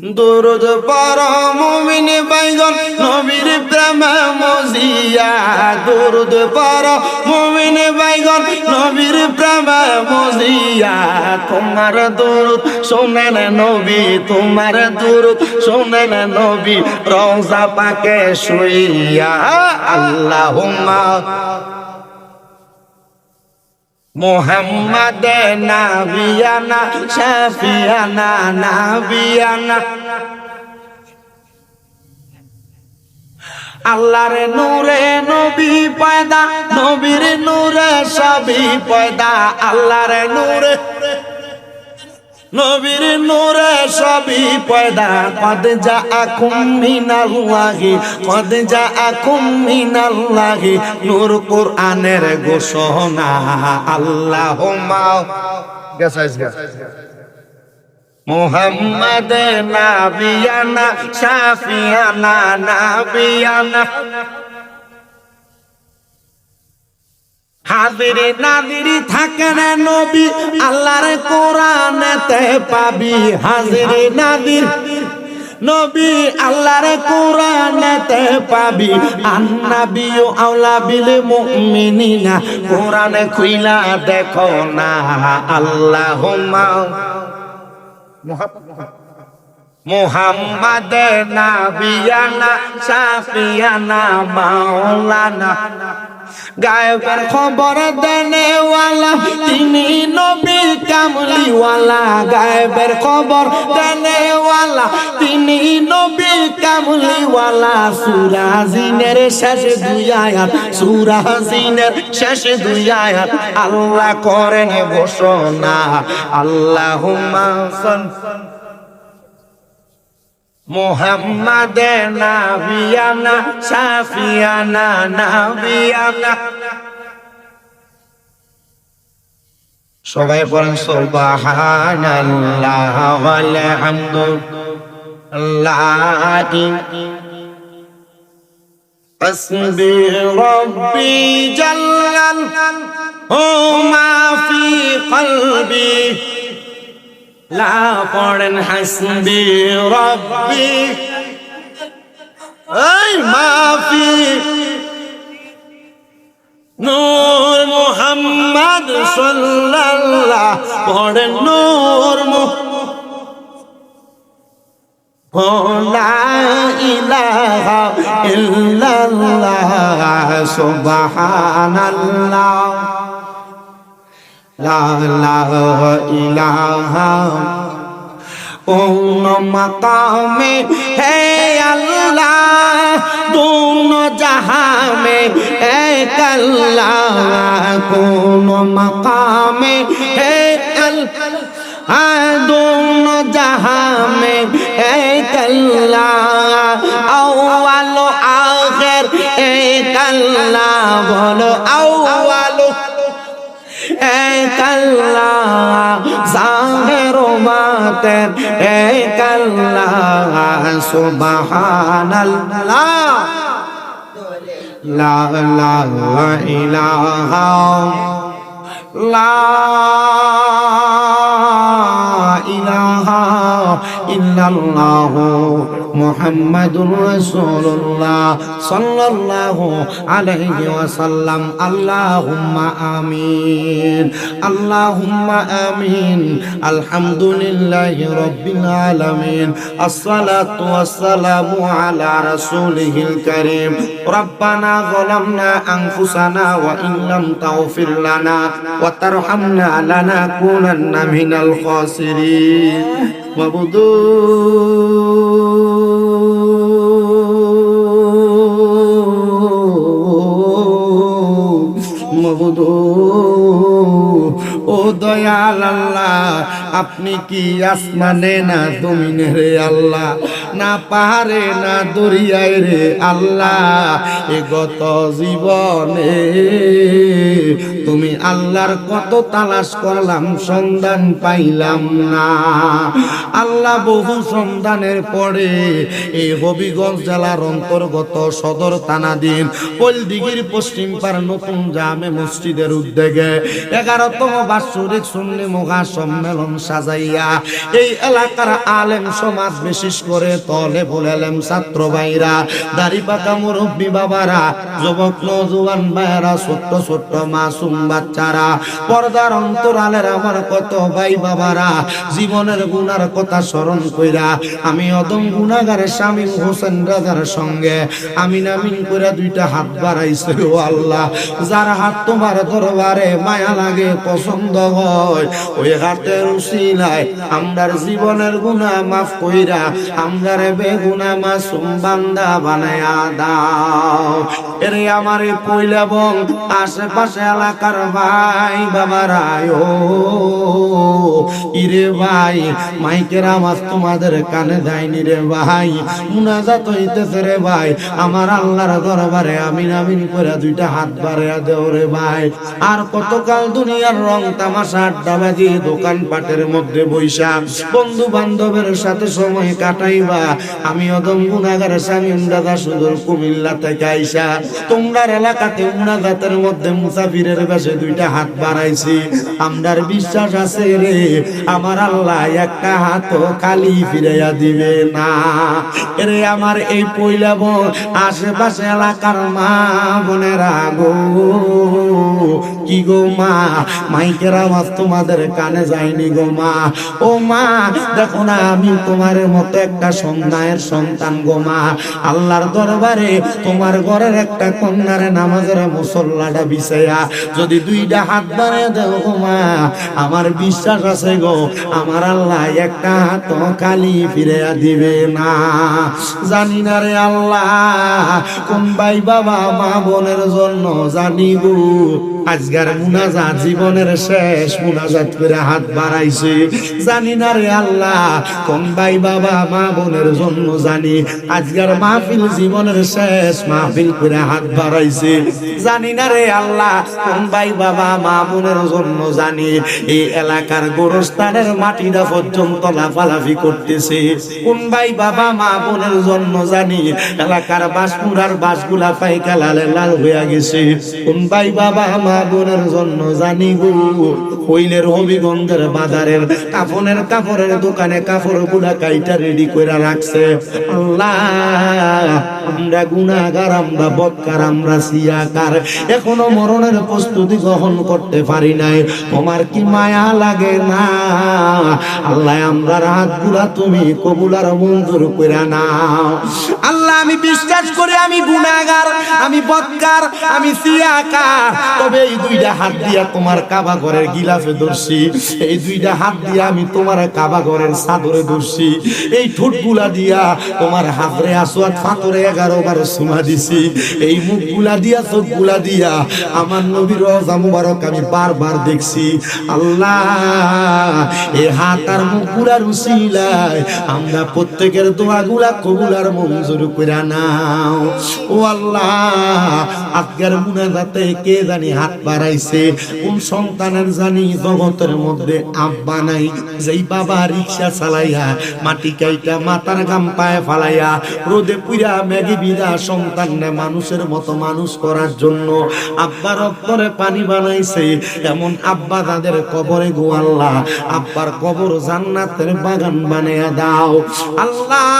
দুরুদ পড় মুমিন বাইগন নবীর প্রেমে মজিয়া। দুরুদ পড় মুমিন বাইগন নবীর প্রেমে মজিয়া। তোমার দুরুদ শোনেন নবী, তোমার দুরুদ শোনেন নবী রওজা পাকে শুইয়া। আল্লাহুম্মা মুহাম্মাদ নাবিয়ানা শাফিয়ানা নাবিয়ানা। আল্লাহর নূরে নবী পয়দা, নবীর নূরে সবই পয়দা। আল্লাহর নূরে নবীর নূরে সবই পয়দা। কদ জাআকুম মিনাল্লাহি, কদ জাআকুম মিনাল্লাহি নূর কোরআনের ঘোষণা। আল্লাহুম্মা মুহাম্মাদ নাবিয়ানা শাফিয়ানা নাবিয়ানা। হাজিরি নাজিরি থাকেন নবী আল্লাহর কোরআনেতে পাবি। হাজিরি নাজির নবী আল্লাহর কোরআনেতে পাবি। আন্নাবিয়্যু আওলা বিল মুমিনিনা, কোরআন খুইলা দেখো না। আল্লাহুম্মা মুহাম্মাদ নাবিয়ানা শাফিয়ানা মাওলানা। গায়বের খবর দেনেওয়ালা তিনি নবী কামলিওয়ালা। গায়বের খবর দেনেওয়ালা তিনি নবী কামলিওয়ালা। সূরা জিনের শেষ দুই আয়াত, সূরা জিনের শেষ দুই আয়াত আল্লাহ করেন ঘোষণা। আল্লাহুম্মা মুহাম্মাদ নাবিয়ানা শাফিয়ানা নাবিয়ানা। সবাই পড়েন সুবহানাল্লাহ ওয়াল হামদুলিল্লাহ। হাসবি রাব্বি জাল্লাল্লাহু মা ফি কলবি। লা পড়েন হাসবি রাব্বি এই মাফি। নূর মুহাম্মদ সাল্লাল্লাহ পড়েন নূর লা ইলাহা ইল্লাল্লাহ সুবহানাল্লাহ লা ইলাহা কোন মাকামে হে আল্লাহ दोनों जहां में एक अल्लाह। कोन मकाम है अल्लाह दोनों जहां में एक अल्लाह। अव्वल आखिर एक अल्लाह बोलो अव्वल एक अल्लाह ज़ाहिर बातिन एक अल्लाह सुबहानल्लाह। ला इलाहा ला इलाहा इल्लल्लाह मुहम्मदुर रसूलुल्लाह सल्लल्लाहु अलैहि वसल्लम। अल्लाहुम्मा आमीन अल्लाहुम्मा आमीन। अल्हम्दुलिल्लाहि रब्बिल आलामीन। अस्सलातु वस्सलामु अला रसूलिहिल करीम। रब्बना ज़लमना अनफुसना व इन लम तगफिर लना व तरहमना लनकुनन्ना मिनल खासिरीन। मबदू ও দয়াল আল্লাহ, আপনি কি আসমানে না জমিনে রে আল্লাহ? না পাহাড়ে না দরিয়ায় রে আল্লাহ এ গত জীবনে তুমি আল্লাহর কত তালাশ করলাম সন্ধান পাইলাম না আল্লাহ বহু সন্ধানের পরে এই হবিগঞ্জ জেলার অন্তর্গত সদর থানাধীন পলদিঘির পশ্চিম পার নতুন জামে মসজিদের উদ্যোগে 11তম বাৎসরিক সুন্নি মহা সম্মেলন সাজাইয়া এই এলাকার আলেম সমাজ বিশেষ করে তলেবুল ইলম ছাত্র ভাইরা দাড়ি পাকা মুরব্বী বাবারা যুবক নওজোয়ান ভাইরা ছোট্ট ছোট্ট মাসুম বাচ্চারা পর্দার অন্তরালের আমার কত ভাই বাবারা জীবনের গুনার কথা স্মরণ কইরা আমি অদম গুনাহগার শামীম হোসেন রাজার সঙ্গে আমিন আমিন কইরা দুইটা হাত বাড়াইছে ও আল্লাহ যার হাত তোমার দরবারে মায়া লাগে পছন্দ হয় ওই হাতের উসিলায় আমরার জীবনের গুনাহ মাফ কইরা আমরার বেগুনাহ মাসুম বান্দা বানায়া দাও এরে আমার কইলা এবং আশেপাশে এলাকার ভাই বাবারা ও ইরে ভাই মাইকের আওয়াজ তোমাদের কানে দেয়নি রে ভাই মুনাজাত হইতেছে রে ভাই আমার আল্লাহর দরবারে আমিন আমিন করে দুইটা হাত বাড়ায়া দেও রে ভাই আর কতকাল দুনিয়ার রং তামাশা আড্ডাবাজি দোকান পাটের মধ্যে বইসা বন্ধু বান্ধবের সাথে সময় কাটাইবা আমি অদম গুনাহগার শামীম দাদা সুদূর কুমিল্লা থেকে আইসা তোমরা এলাকাতে মুনাজাতের মধ্যে মুসাফিরের বেশে দুইটা হাত বাড়াইছি আমরার বিশ্বাস আছে রে আমার আল্লাহ একটা হাত খালি ফিরাইয়া দিবে না রে আমার এই পইলাব আশেপাশে এলাকার মা বোনেরা গো কি গো মা মাইকের আওয়াজ তোমাদের কানে যায়নি গো মা ও মা দেখো না আমি তোমার মতো একটা সন্তানের সন্তান গো মা আল্লাহর দরবারে তোমার ঘরের একটা কন্যার নামাজের মুসল্লাটা বিছাইয়া যদি দুইটা হাত বাড়ায় দেও গো মা আমার বিশ্বাস আছে গো আমার আল্লাহ একটা হাত খালি ফিরাইয়া দিবে না জানি না রে আল্লাহ কোন ভাই বাবা মা বোনের জন্য জানি গো আজকের মুনাজাত জীবনের শেষ মুনাজাত করে হাত বাড়াইছে জানি না রে আল্লাহ কোন ভাই বাবা মা বোনের জন্য জানি আজকের মাহফিল জীবনের শেষ মাহফিল করে হাত বাড়াইছে জানি না রে আল্লাহ কোন ভাই বাবা মা বোনের জন্য জানি এই এলাকার গোরস্থানের মাটিটা পর্যন্ত লাফালাফি করতেছে কোন ভাই বাবা মা বোনের জন্য জানি এলাকার বাসপুরার বাসগুলা পাইকা লালে লাল হইয়া গেছে কোন ভাই বাবা মা বোনের জন্য জানি গো হইলের হবিগঞ্জের বাজারের কাপড়ের দোকানে কাপড় গুলা কাইটা রেডি করে রাখছে আল্লাহ আমরা গুনাহগার আমরা বদকার আমরা সিয়াকার এখনো মরণের প্রস্তুতি গ্রহণ করতে পারি নাই তোমার কি মায়া লাগে না আল্লাহ আমরার হাতগুলা তুমি কবুল আর মঞ্জুর করে নাও আল্লাহ আমি বিশ্বাস করি আমি গুনাহগার আমি বদকার আমি সিয়াকার তবে এই দুইটা হাত দিয়া তোমার কাবা ঘরের গিলাফে ধরছি এই দুইটা হাত দিয়া আমি তোমার কাবা ঘরের চাদরে ধরছি এই ঠোঁটগুলা দিয়া তোমার হাজরে আসওয়াদ পাথরে 11 বার চুমা দিছি এই মুখগুলা দিয়া চোখগুলা দিয়া আমার নবীর রওজা মুবারক আমি বারবার দেখছি আল্লাহ এই হাত আর মুখগুলার উসিলায় আমরা প্রত্যেকের দোয়াগুলা কবুল আর মঞ্জুর করে নাও ও আল্লাহ আজকের মুনাজাতে কে জানি হাত বাড়াইছে কোন সন্তানের জানি জগতের মধ্যে আব্বা নাই যেই বাবা রিকশা চালাইয়া মাটি কাইটা মাথার ঘাম পায়ে ফালাইয়া রোদে পুইরা ম্যাগি বিদা সন্তানরে মানুষের মতো মানুষ করার জন্য আব্বার অন্তরে পানি বানাইছে এমন আব্বা তাদের কবরে গো আল্লাহ আব্বার কবর জান্নাতের বাগান বানায়া দাও আল্লাহ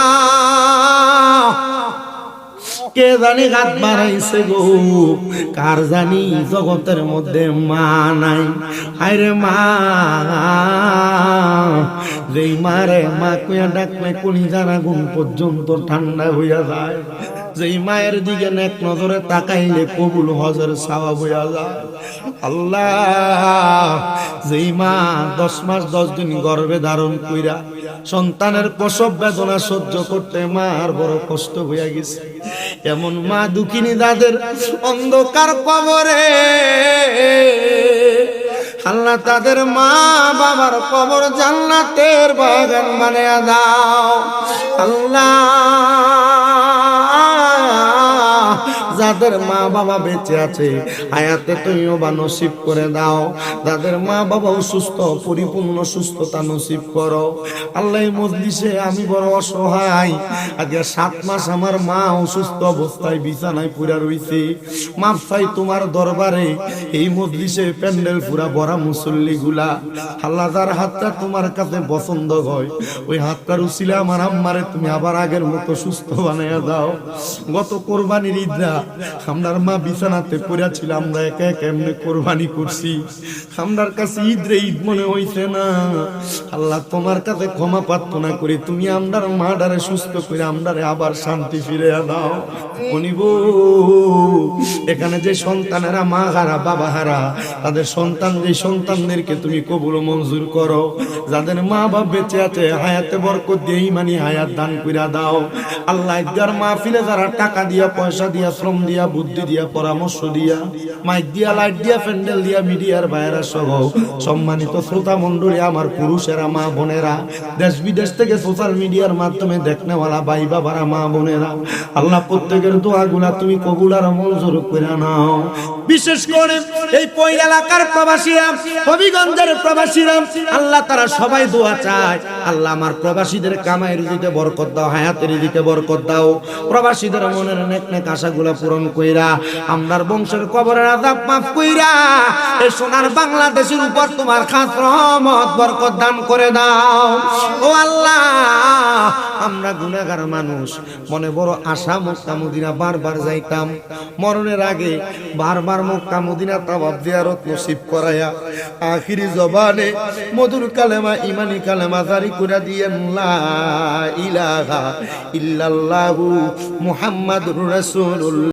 কে জানি হাত বাড়াইছে গো কার জানি জগতের মধ্যে মা নাই আরে মা যেই মারে মা কইয়া ডাকলে কোনি জানা গুণ পর্যন্ত ঠান্ডা হইয়া যায় যেই মায়ের দিকে এক নজরে তাকাইলে কবুল হজের সওয়াব হইয়া যায় আল্লাহ যেই মা 10 মাস 10 দিন গর্ভে ধারণ কইরা সন্তানের প্রসব বেদনা সহ্য করতে মার বড় কষ্ট হইয়া গেছে এমন মা দুঃখিনী দাদের অন্ধকার কবরে আল্লাহ তাদের মা বাবার কবর জান্নাতের বাগান বানায়া দাও আল্লাহ যাদের মা বাবা বেঁচে আছে হায়াতে তৈয়বা নসিব করে দাও, যাদের মা বাবা অসুস্থ পরিপূর্ণ সুস্থতা নসিব করো আল্লাহ। এই মজলিসে আমি বড় অসহায়, আজকে 7 মাস আমার মা অসুস্থ অবস্থায় বিছানায় পুরা রইছে। মাপ চাই তোমার দরবারে, এই মজলিসে প্যান্ডেল পুরা ভরা মুসল্লি গুলা আল্লাহ, যার হাতটা তোমার কাছে পছন্দ হয় ওই হাতটার উসিলা আমার আম্মারে তুমি আবার আগের মতো সুস্থ বানাইয়া দাও। গত কোরবানির ঈদরা আমরার মা বিছানাতে পড়া ছিল, আমরা একা একা এমনি কোরবানি করছি, আমরার কাছে ঈদ রে ঈদ মনে হইছে না। আল্লাহ তোমার কাছে ক্ষমা প্রার্থনা করি, তুমি আমরার মাডারে সুস্থ করে আমরারে আবার শান্তি ফিরে দাও। অনিব এখানে যে সন্তানেরা মা হারা বাবা হারা তাদের সন্তান, যে সন্তানদেরকে তুমি কবুল মঞ্জুর করো, যাদের মা বাবা বেঁচে আছে হায়াতে বরকত দিয়ে ইমানি হায়াত দান কইরা দাও। আল্লাহ যার মাহফিলে যারা টাকা দিয়া পয়সা দিয়া শ্রম দিয়া বুদ্ধি দিয়া পরামর্শ দিয়া মাইক দিয়া লাইট দিয়া প্যান্ডেল দিয়া মিডিয়ার বাইরা সহ সম্মানিত শ্রোতা মণ্ডলী, আমার পুরুষেরা মা বোনেরা, দেশ বিদেশ থেকে সোশ্যাল মিডিয়ার মাধ্যমে দেখনেওয়ালা ভাই বাবারা মা বোনেরা, আল্লাহ প্রত্যেকের দোয়াগুলা তুমি কবুল আর মঞ্জুর করে নাও। বিশেষ করে এই পই এলাকার প্রবাসীরা, হবিগঞ্জের প্রবাসীরা, আল্লাহ তারা সবাই দোয়া চায়, আল্লাহ আমার প্রবাসীদের কামাই রুজিতে বরকত দাও, হায়াতের রিজিকে বরকত দাও, প্রবাসীদের মনের নেক নেক আশাগুলা পূরণ কইরা আমরার বংশের কবরের আযাব মাফ কইরা এই সোনার বাংলাদেশের উপর তোমার খাস রহমত বরকত দান করে দাও। ও আল্লাহ, আমরা গুনাহগার মানুষ, মনে বড় আশা মক্কা মদিনা বারবার যাইতাম, মরণের আগে বারবার মক্কা মদিনা তাওয়াফ জিয়ারত নসিব করায়া আখিরি জবানে মধুর কালেমা ইমানি কালেমা জারি করে দিয়েন, লা ইলাহা ইল্লাল্লাহু মুহাম্মাদুর রাসূলুল্লাহ।